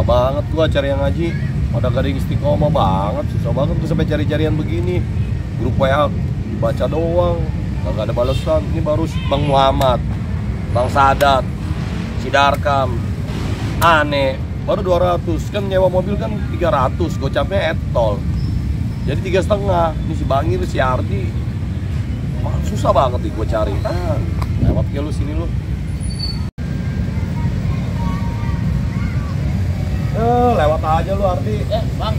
banget gua cari yang ngaji. Pada gak ada yang istiqomah banget, susah banget gua sampai cari-carian begini. Grup WA dibaca doang, gak ada balasan. Ini baru Bang Muhammad, Bang Sadat, Sidarkam, Ane, baru 200. Kan nyewa mobil kan 300, gocapnya etol. Jadi 3,5. Ini si Bangir, si Ardi, susah banget nih gue cari. Lewat ke lu sini lu. Lewat aja lu Ardi. Bang.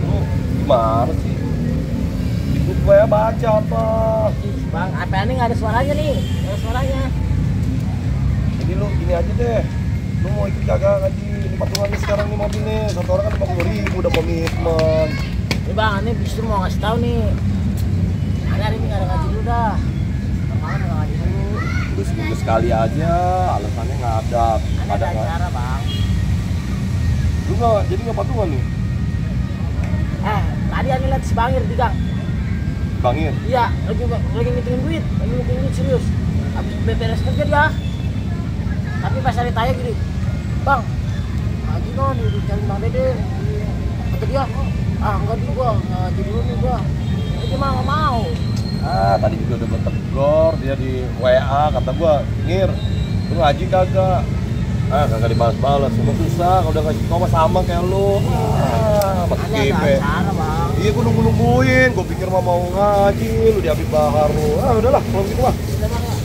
Lu gimana sih? Di grup gue baca apa? Bang, apa ini nggak ada suaranya nih? Nggak ada suaranya. Jadi lu gini aja deh. Lu mau ikut kagak ngaji? Ini patungannya sekarang nih mobilnya. Satu orang kan 50.000 udah komitmen. Ini bang, ini justru mau ngasih tahu nih. Hari ini nggak ada ngaji dulu dah. Malam nggak ngaji dulu. Udah seminggu sekali aja, alasannya nggak ada. Ada acara bang. Lu nggak, jadi nggak patungan nih? Tadi Ani lihat si Bangir di gang. Bangir? Iya, lagi ngitungin duit, serius. Habis beres kerja dia. Tapi pas hari tanya gini, Bang, ngaji non, dicari Bang Dede. Kata dia, enggak di gua, ngaji dulu nih gua. Dia mah nggak mau. Tadi juga udah gue tegur dia di WA, kata gua, Ngir, lu ngaji kagak? Kagak dibalas-balas, semua susah, udah ngasih koma sama kayak lu. Makin kipe. Iya, gua nungguin, gua pikir mau ngaji, lu di Habib Bahar lu. Udahlah, kalau gitu mah.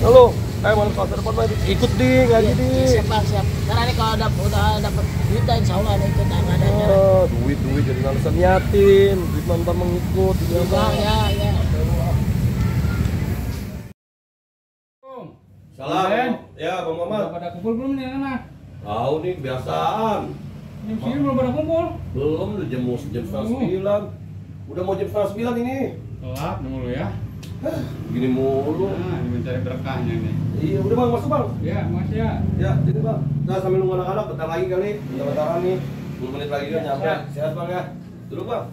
Lalu, malam Selasa depan mah ikut di ngaji di. Siap bang, siap. Karena ini kalau udah dapet duit, insya Allah ada ikut ada acara. Duit jadi alasan niatin, duit mantan mengikut. Iya bang, ya. Salam. Ya, Bang Muhammad. Udah pada kumpul belum nih anak? Tahu nih kebiasaan. Jam sini belum pada kumpul? Belum, udah jam 8:30. Udah mau jam 8:30 ini. Telat nunggu lu ya. Gini mulu. Nah, ini mencari berkahnya nih. Iya, udah Bang, masuk Bang. Ya, Mas ya. Ya, jadi Bang. Nah, sambil nunggu anak-anak, bentar lagi kali. Bentar nih. 10 menit lagi kan nyampe. Sehat Bang ya. Dulu Bang.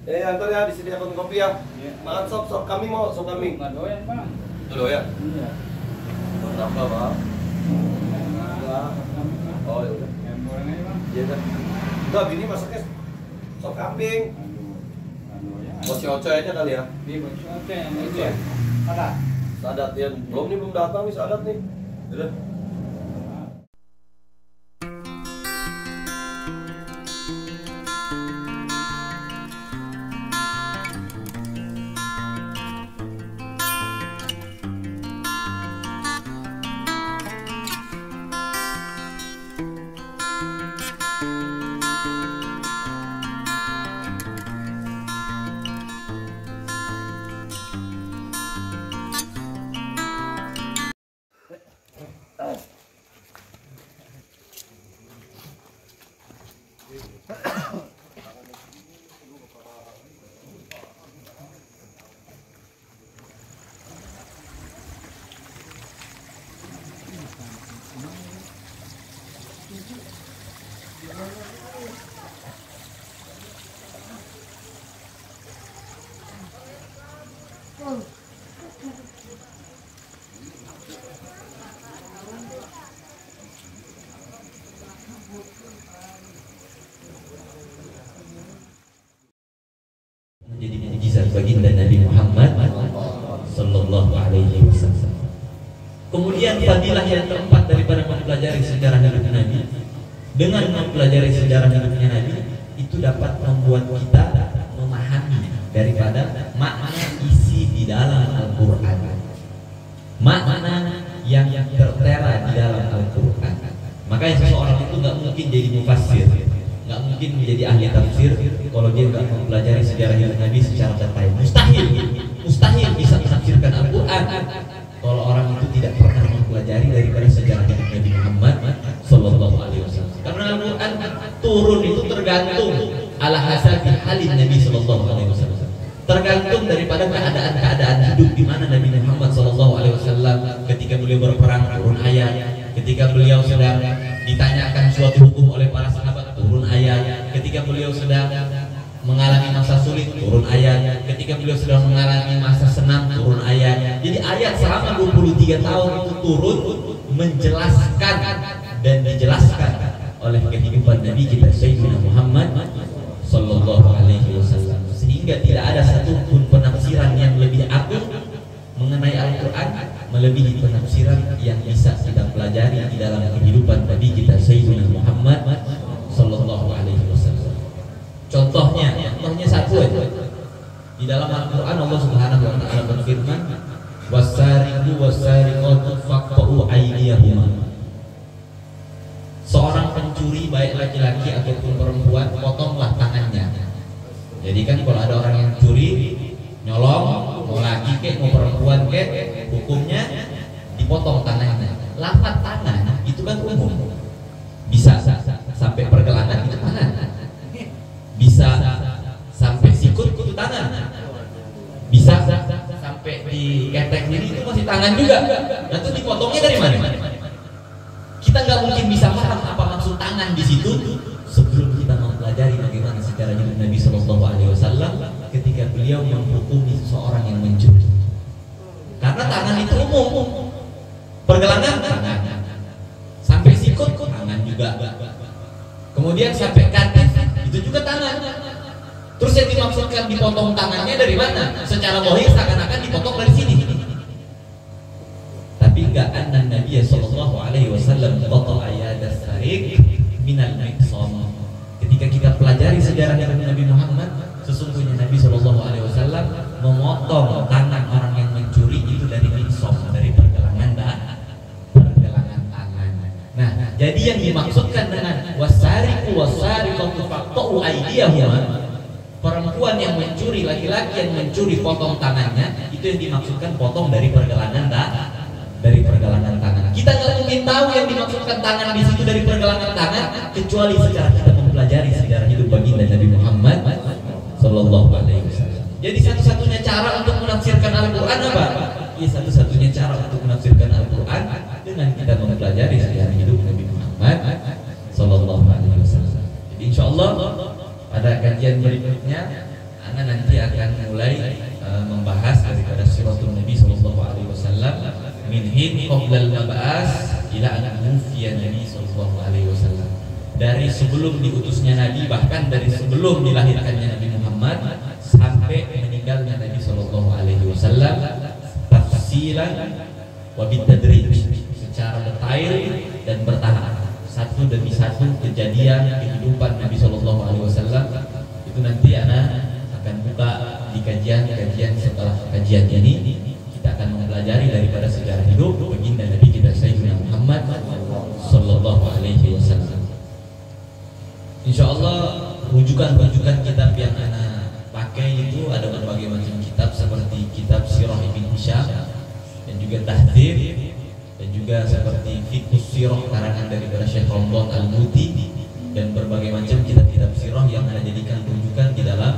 Iya. Antar ya, disediakan kopi ya. Iya. Makan sop kami mau, sop kami. Nggak doyan, Bang. Dulu ya. Iya. Berapa Bang? Oh, ya udah. Yang goreng aja, Bang. Iya dah. Udah, bini masaknya sop kambing. Aduh ya. Buat si Ocoy aja kali ya. Di baju oke yang itu ya. Ada. Sadat ya. Belum datang nih Sadat nih. Udah. Menjadi mukjizat baginda Nabi Muhammad Sallallahu Alaihi Wasallam. Kemudian fadilah yang keempat daripada mempelajari sejarah hidup Nabi, dengan mempelajari sejarah hidupnya Nabi itu dapat membuat kita memahami daripada makna isi di dalam Al-Quran, makna yang tertera di dalam Al-Quran. Makanya seseorang itu nggak mungkin jadi mufassir, nggak mungkin menjadi ahli tafsir kalau dia nggak mempelajari sejarah hidup Nabi secara detail. Mustahil bisa menafsirkan Al-Quran kalau orang itu tidak pernah mempelajari daripada sejarah hidup Nabi Muhammad Sallallahu Alaihi Wasallam. Karena Al-Quran turun itu tergantung ala hasabi halin Nabi Sallallahu Alaihi Wasallam, tergantung daripada keadaan hidup di mana Nabi Muhammad Sallallahu Alaihi Wasallam. Ketika beliau berperang turun ayat, ketika beliau sedang ditanyakan suatu hukum oleh para sahabat turun ayat, ketika beliau sedang mengalami masa sulit turun ayat, ketika beliau sedang mengalami masa senang turun ayat. Jadi ayat selama 23 tahun itu turun menjelaskan dan dijelaskan oleh kehidupan Nabi kita Sayyidina Muhammad sallallahu alaihi wasallam, sehingga tidak ada satupun penafsiran yang lebih agung mengenai Al-Quran melebihi penafsiran yang bisa kita pelajari di dalam kehidupan Nabi kita Sayyidina Muhammad sallallahu alaihi wasallam. Contohnya satu aja. Di dalam Al-Quran Allah Subhanahu wa taala berfirman, "Wasariqu wasariqatu faqta'u aydiyahuma." Seorang pencuri baik laki-laki ataupun perempuan, potonglah tangannya. Jadi kan kalau ada orang yang curi, nyolong, mau laki kek, mau perempuan kek, hukumnya dipotong tangannya. Lafaz tangan itu kan umum. Bisa sampai pergelangan itu tangan. Bisa sampai sikut itu tangan. Bisa sampai di ketek ini itu masih tangan juga. Nah, itu dipotongnya dari mana? Kita nggak mungkin bisa paham apa maksud tangan di situ sebelum kita mempelajari bagaimana secara hidup Nabi Shallallahu Alaihi Wasallam ketika beliau menghukumi seseorang yang mencuri. Karena tangan itu umum, pergelangan tangan, sampai sikut tangan juga, kemudian sampai kaki itu juga tangan. Terus yang dimaksudkan dipotong tangannya dari mana? Secara zahir seakan-akan dipotong dari sini. Tapi enggak, anna Nabi sallallahu alaihi wasallam qata'a yadas sariq minal miqsam. Ketika kita pelajari sejarah Nabi Muhammad, sesungguhnya Nabi sallallahu alaihi wasallam memotong tangan orang yang mencuri itu dari miqsam, dari pergelangan tangan. Nah, jadi yang dimaksudkan dengan wasariqu wasariqatu faqta'u aydiyahuma, perempuan yang mencuri, laki-laki yang mencuri, potong tangannya, itu yang dimaksudkan potong dari pergelangan tangan. Kita nggak mungkin tahu yang dimaksudkan tangan di situ dari pergelangan tangan kecuali secara kita mempelajari sejarah hidup baginda Nabi Muhammad sallallahu alaihi wasallam. Jadi satu-satunya cara untuk menafsirkan Al-Quran apa? Ya, satu-satunya cara untuk menafsirkan Al-Quran dengan kita mempelajari sejarah hidup Nabi Muhammad sallallahu alaihi wasallam. Jadi insyaallah pada kajian berikutnya Ana nanti akan mulai membahas daripada siratul Nabi sallallahu alaihi wasallam min hin qabla al-mab'as ila an mufiya Nabi sallallahu alaihi wasallam. Dari sebelum diutusnya Nabi, bahkan dari sebelum dilahirkannya Nabi Muhammad sampai meninggalnya Nabi sallallahu alaihi wasallam, tafsilan wa bitadrij, secara detail dan bertahap, satu demi satu kejadian kehidupan Nabi sallallahu alaihi wasallam. Itu nanti ana akan buka di kajian-kajian setelah kajian ini. Kita akan mempelajari daripada sejarah hidup baginda Nabi kita Sayyidina Muhammad sallallahu alaihi wasallam. Insyaallah rujukan-rujukan kitab yang ana pakai itu ada berbagai macam kitab, seperti kitab Sirah Ibn Hisham dan juga Tahdzib, dan juga seperti Fiqhus Sirah karangan daripada Syekh Ramadan Al-Muti, dan berbagai macam kitab-kitab sirah yang ana jadikan rujukan di dalam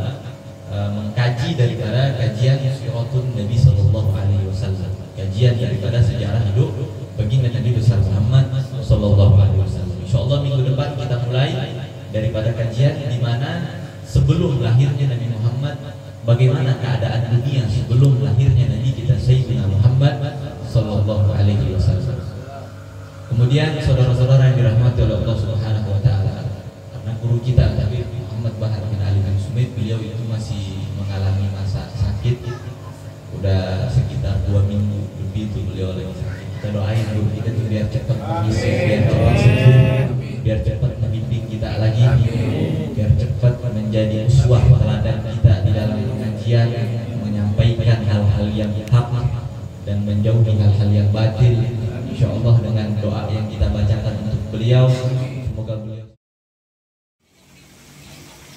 mengkaji daripada kajian Siratul Nabi sallallahu alaihi wasallam, kajian daripada sejarah hidup baginda Nabi besar Muhammad sallallahu alaihi wasallam. Insyaallah minggu depan kita mulai daripada kajian di mana sebelum lahirnya Nabi Muhammad, bagaimana keadaan dunia sebelum lahirnya Nabi kita Sayyidina Muhammad sallallahu alaihi wasallam. Kemudian saudara-saudara yang dirahmati oleh Allah Subhanahu wa taala, karena guru kita Habib Muhammad Bahar bin Ali bin Sumit, beliau itu masih mengalami masa sakit. Udah sekitar 2 minggu lebih itu beliau lagi sakit. Kita doain guru kita tuh biar cepat kondisi, biar cepat sembuh, biar cepat membimbing kita lagi, biar cepat menjadi uswah teladan kita di dalam pengajian, menyampaikan hal-hal yang hak dan menjauhi hal-hal yang batil. Insyaallah dengan doa yang kita bacakan untuk beliau, semoga beliau.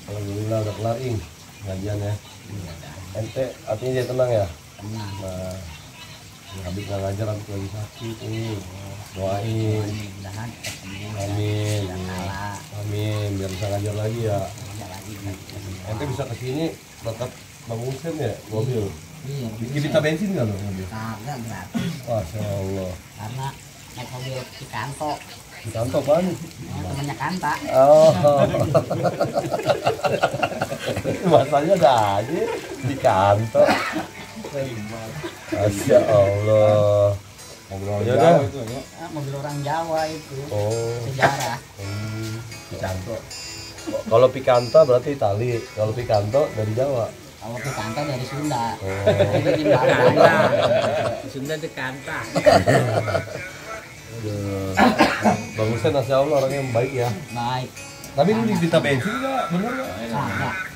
Alhamdulillah udah kelar ing pengajiannya. Ente artinya dia tenang ya. Nah, habis nggak ngajar, habis lagi sakit ini. Doain. Amin. Amin. Biar bisa ngajar lagi ya. Ente bisa kesini tetap Bang Husen ya mobil. Iya. Kita bensin nggak lo mobil? Kagak gratis. Masya Allah. Karena naik mobil Cikanto. Cikanto apaan? Temennya Kanta. Oh. Masanya ada aja di kantor. Masya Allah. Mobil orang Ya Jawa udah. itu ya. Mobil orang Jawa itu. Oh. Sejarah. Picanto. Kalau Picanto berarti Itali. Kalau Picanto dari Jawa. Kalau Picanto dari Sunda. Oh. Itu di Belanda. Sunda di Kanta. Aduh. Bang Hussein, Masya Allah orang yang baik ya. Baik. Tapi lu minta bensin nggak? Bener nggak?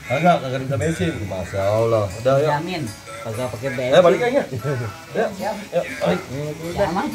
Kagak. Kagak minta bensin. Masya Allah. Udah yuk. Jamin. Kagak pakai bensin. Ayo balik aja. Yuk, Siap. yuk balik. Siap, Mang.